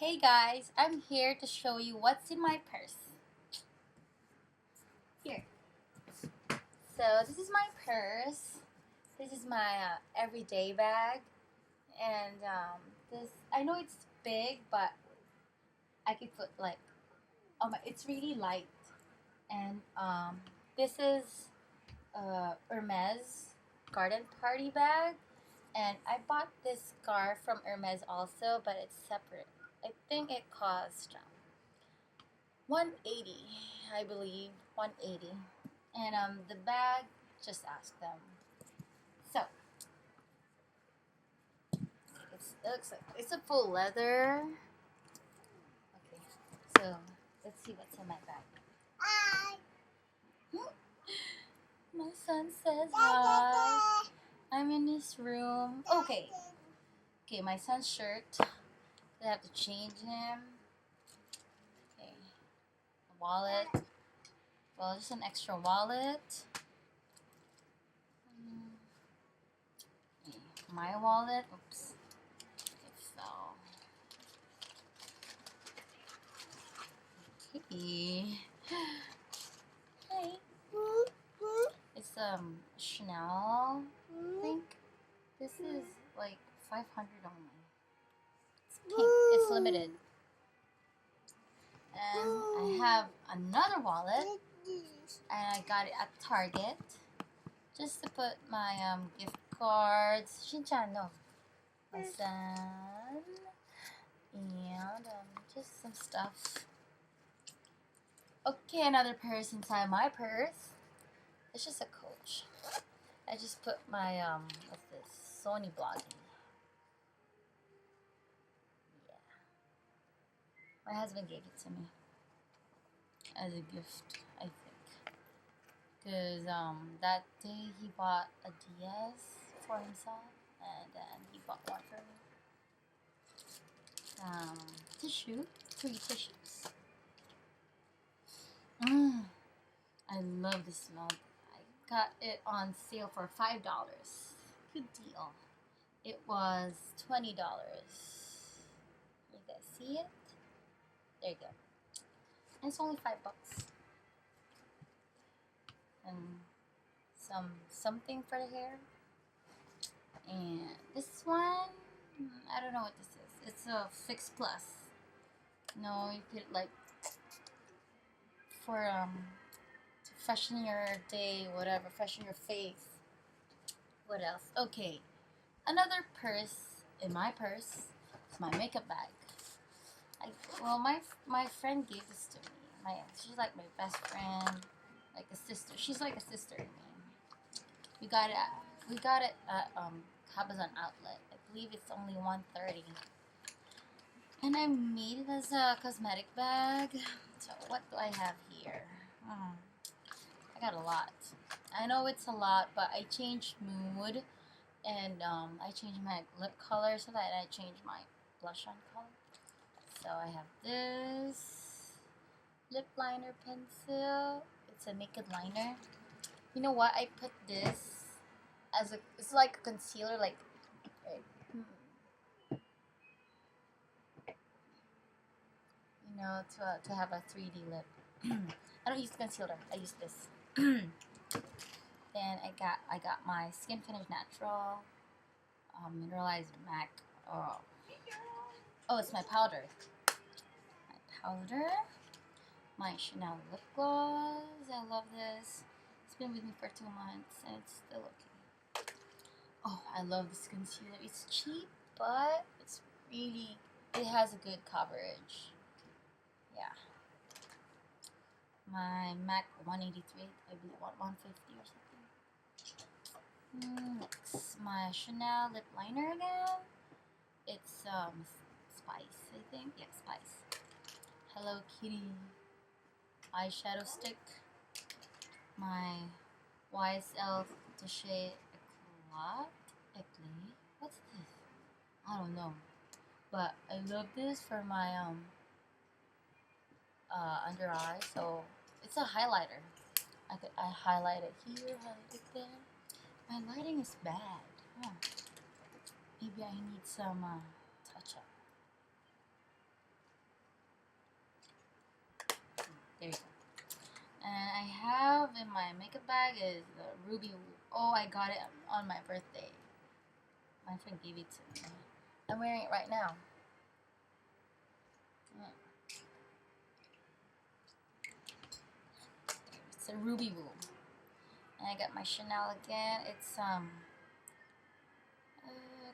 Hey guys, I'm here to show you what's in my purse. Here. So this is my purse. This is my everyday bag, and this I know it's big, but I could put like it's really light, and this is Hermes garden party bag, and I bought this scarf from Hermes also, but it's separate. I think it cost 180, I believe, 180. And the bag, just ask them. So it looks like it's a full leather. Okay, so let's see what's in my bag. Hi. My son says hi. I'm in his room. Okay, my son's shirt. I have to change him. Okay, a wallet. Well, just an extra wallet. Okay, my wallet. Oops, it fell. Okay. Hi. It's Chanel. I think this is like 500 only. It's pink. It's limited. And I have another wallet, and I got it at Target, just to put my gift cards. Shinchan, no, my son, and just some stuff. Okay, another purse inside my purse. It's just a Coach. I just put my what's this? Sony Blogging. Yeah. My husband gave it to me as a gift, I think. Because that day he bought a DS for himself, and then he bought one for me. Tissue, 3 tissues. I love the smell. I got it on sale for $5. Good deal. It was $20. You guys see it? There you go. And it's only $5. And something for the hair. And this one, I don't know what this is. It's a Fix Plus. No, you could like for to freshen your day, whatever, freshen your face. What else? Okay, another purse in my purse. It's my makeup bag. My friend gave this to me. She's like my best friend, like a sister. She's like a sister to me. We got it at Cabazon outlet. I believe it's only 130. And I made it as a cosmetic bag. So what do I have here? I got a lot. I know it's a lot, but I changed mood, and I changed my lip color so that I changed my blush on color. So I have this lip liner pencil. It's a naked liner. You know what? I put this as it's like a concealer, like to have a 3D lip. I don't use concealer. I use this. Then I got my Skin Finish Natural mineralized MAC. Oh, it's my powder. My powder. My Chanel lip gloss. I love this. It's been with me for 2 months and it's still okay. Oh, I love this concealer. It's cheap, but it has a good coverage. Yeah. My MAC 183, I believe 150 or something. Next, my Chanel lip liner again. It's Spice, I think. Yeah, Spice. Hello Kitty eyeshadow stick. My YSL Touche Eclat. What's this? I don't know. But I love this for my under eye. So it's a highlighter. I highlight it here, highlight it there. My lighting is bad. Maybe I need some touch up. There you go. And I have in my makeup bag is the Ruby Woo. Oh, I got it on my birthday. My friend gave it to me. I'm wearing it right now. It's a Ruby Woo. And I got my Chanel again. It's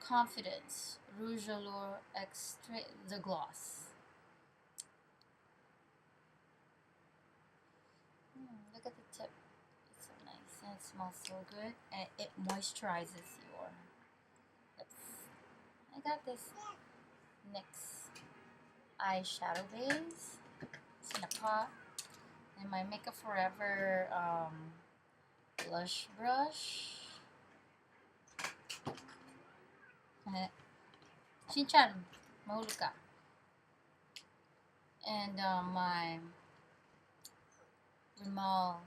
Confidence Rouge Allure Extra the Gloss. Look at the tip. It's so nice and it smells so good and it moisturizes your lips. I got this NYX eyeshadow base. It's in a pot. And my Makeup Forever blush brush. Shinchan, mahulog ka. And my Rimmel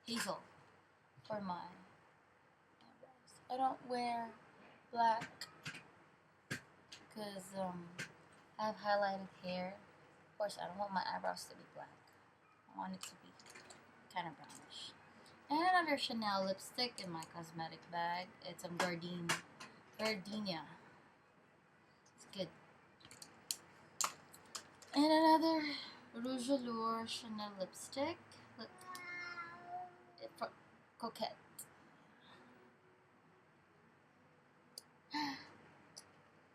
Hazel for my eyebrows. I don't wear black because I have highlighted hair. Of course, I don't want my eyebrows to be black. I want it to be kind of brownish. And another Chanel lipstick in my cosmetic bag. It's Gardenia. It's good. And another Rouge Allure Chanel lipstick. Look. It's Coquette.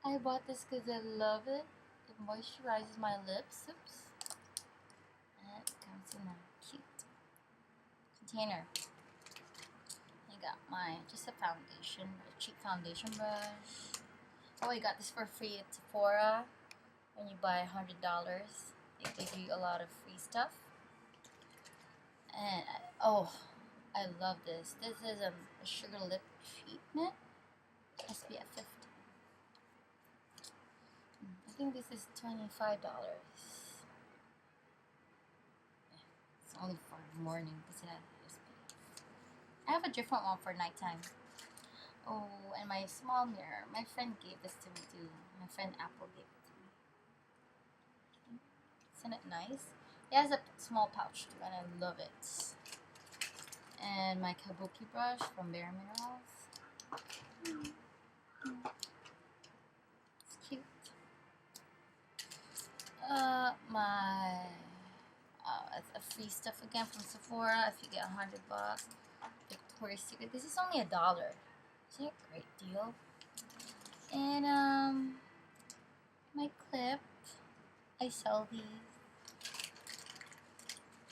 I bought this because I love it. It moisturizes my lips. Oops. And it comes in a cute container. I got just a foundation, a cheap foundation brush. Oh, I got this for free at Sephora. When you buy $100, they give you a lot of free stuff. And I love this. This is a sugar lip treatment, SPF 50. I think this is $25. It's only for morning. I have a different one for nighttime. Oh, and my small mirror. My friend gave this to me too. My friend Apple gave it to me. Isn't it nice? It has a small pouch too, and I love it. And my Kabuki brush from Bare Minerals. It's cute. A free stuff again from Sephora. If you get $100, Victoria's Secret. This is only $1. Isn't it a great deal? And my clip. I sell these.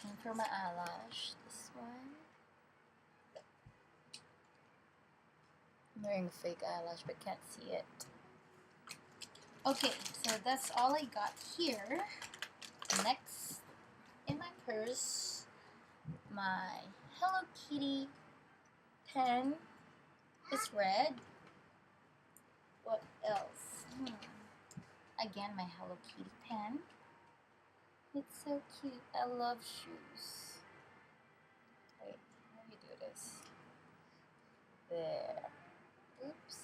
And for my eyelash, this one. I'm wearing a fake eyelash, but can't see it. Okay, so that's all I got here. Next, in my purse, my Hello Kitty pen is red. What else? Again, my Hello Kitty pen. It's so cute. I love shoes. Wait, how do you do this? There. Oops.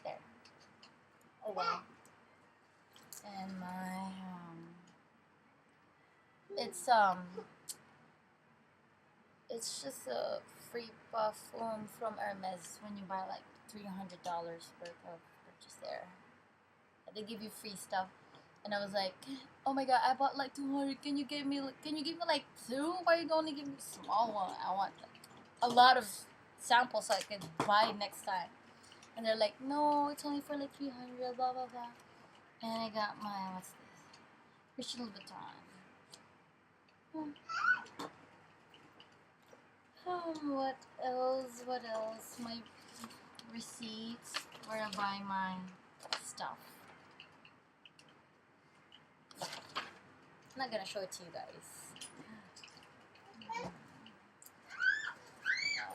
There. Oh wow. And my it's just a free perfume from Hermes when you buy like $300 worth of purchase there. They give you free stuff, and I was like, oh my god, I bought like 200. Can you give me like 2? Why are you gonna give me a small one? I want like a lot of samples so I can buy next time. And they're like, no, it's only for like 300, blah blah blah. And I got my, what's this? Christian Louboutin. What else? What else? My receipts where I buy my stuff. I'm not gonna show it to you guys.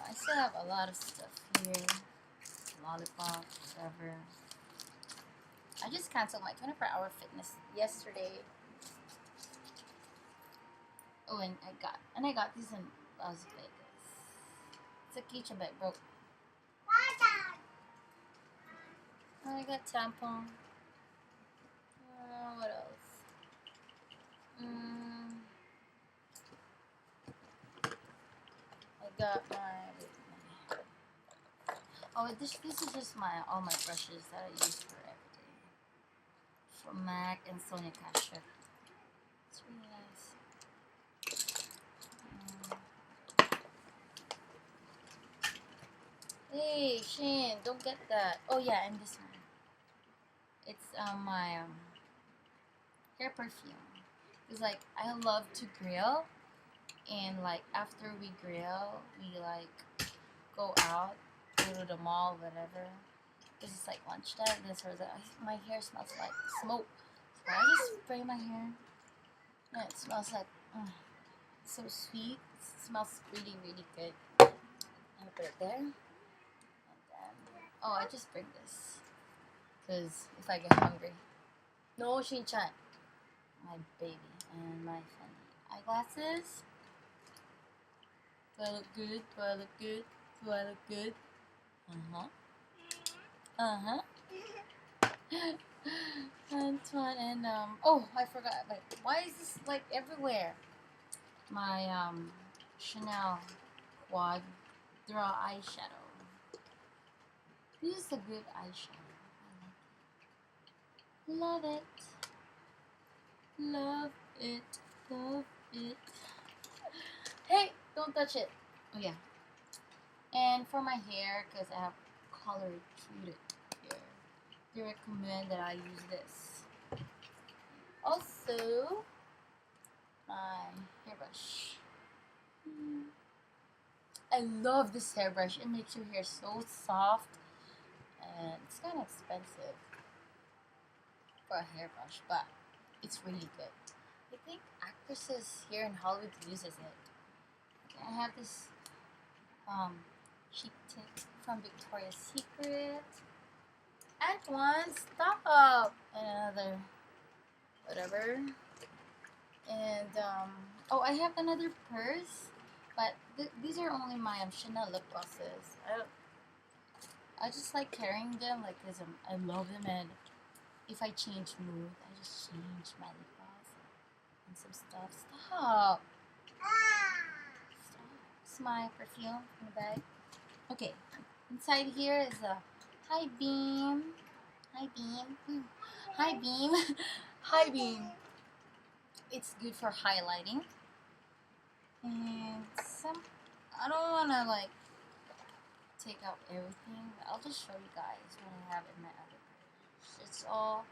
I still have a lot of stuff here. Lollipops, whatever. I just canceled my 24-hour fitness yesterday. Oh, and I got these in Las Vegas. It's a keychain, but it broke. I got tampon. What else? got oh, this is just all my brushes that I use for every day. From MAC and Sonia Kashuk. It's really nice. Hey, Shane, don't get that. Oh yeah, and this one. It's my hair perfume. It's like I love to grill, and like after we grill, we like go out, go to the mall, whatever. Because it's like lunchtime. This or that. My hair smells like smoke, so I just spray my hair, and it smells like so sweet. It smells really really good. I'm gonna put it there. And then, oh, I just bring this because if I get hungry. No, Shin-chan. My baby and my Fendi eyeglasses. Do I look good? Do I look good? Do I look good? That's one. And oh, I forgot. Like, why is this like everywhere? My Chanel Quad Draw eyeshadow. This is a good eyeshadow. I like it. Love it. Love it. Love it. Hey, don't touch it. Oh yeah. And for my hair, because I have color treated hair, they recommend that I use this. Also, my hairbrush. I love this hairbrush. It makes your hair so soft, and it's kind of expensive for a hairbrush, but it's really good. I think actresses here in Hollywood uses it. I have this cheek tint from Victoria's Secret, and one stop, and another whatever, and oh, I have another purse, but these are only my Chanel lip glosses. I just like carrying them, like, cause I love them, and if I change mood, I just change my lip gloss and some stuff. Stop. It's my perfume in the bag. Okay, inside here is a High Beam. High Beam. High Beam. High Beam. It's good for highlighting. And I don't want to like take out everything. I'll just show you guys what I have in my other purse. It's all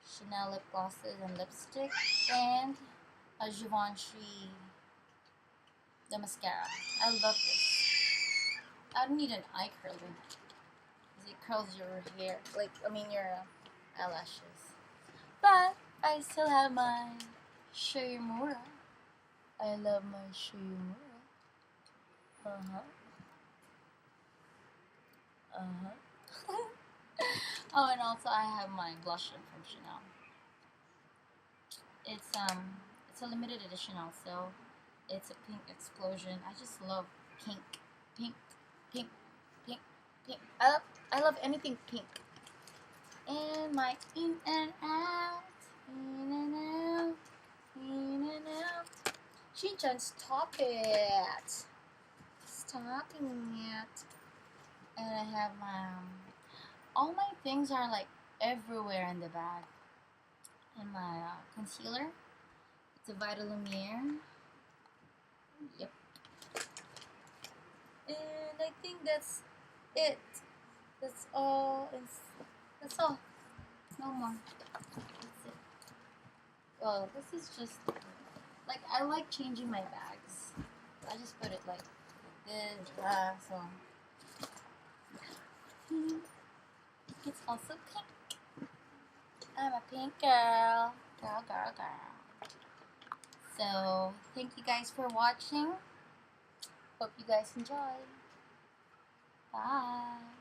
Chanel lip glosses and lipstick, and a Givenchy the mascara. I love this. I don't need an eye curler because it curls your hair, like your eyelashes. But I still have my Shayamura. I love my Shayamura. Oh, and also I have my blusher from Chanel. It's a limited edition also. It's a pink explosion. I just love pink, pink, pink, pink, pink. I love anything pink. And my in and out, in and out, in and out. Shin-chan, stop it! Stopping it. And I have my all my things are like everywhere in the bag. And my concealer. It's a Vitalumiere. Yep. And I think that's it. That's all. That's all. No more. That's it. Well, this is just like I like changing my bags. I just put it like this, so. It's also pink. I'm a pink girl. Girl. So, thank you guys for watching. Hope you guys enjoy. Bye.